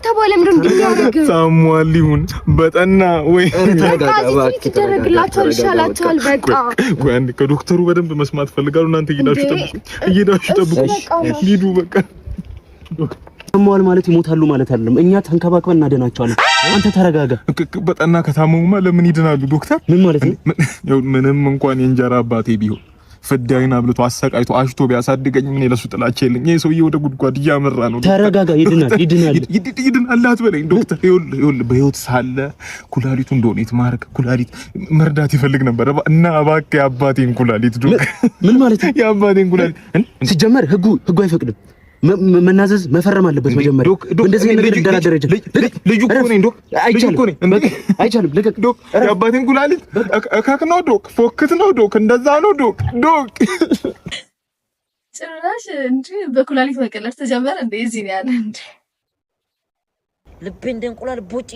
አልተባለም እንዴ ሳሙዋል ይሁን በጠና ወይ ተደረግላችሁ ይሻላችኋል በቃ ቆይ አንዴ ከዶክተሩ በደንብ መስማት ፈልጋለሁ እናንተ እየሄዳችሁ ጠብቁ ሂዱ በቃ ሳሙዋል ማለት ይሞታሉ ማለት አይደለም እኛ ተንከባክበን እናደናቸዋለን አንተ ተረጋጋ በጠና ከታመሙማ ለምን ይድናሉ ዶክተር ምን ማለት ነው ምንም እንኳን የእንጀራ አባቴ ቢሆን ፍዳይና ብለቶ አሰቃይቶ አሽቶ ቢያሳድገኝ ምን ለሱ ጥላቻ የለኝ ይሄ ሰውዬ ወደ ጉድጓድ እያመራ ነው ተረጋጋ ይድናል አትበለኝ ዶክተር ይኸውልህ በህይወት ሳለ ኩላሊቱ እንደሆነ ማርክ ኩላሊት መርዳት ይፈልግ ነበር እና እባክህ የአባቴን ኩላሊት ዶክተር ምን ማለት ነው የአባቴን ኩላሊት ሲጀመር ህጉ አይፈቅድም መናዘዝ መፈረም አለበት መጀመሪያ እንደዚህ ነገር እንደራደረጀ ልጅ እኮ ነኝ ዶክ አይቻልም ለቀቅ ዶክ የአባቴን ኩላሊት እካክ ነው ዶክ ፎክት ነው ዶክ እንደዛ ነው ዶክ ጭራሽ እንጂ በኩላሊት መቀለር ተጀመረ እንዴ እዚህ ነው ያለ እንዴ ልቤ እንደ እንቁላል ቦጭ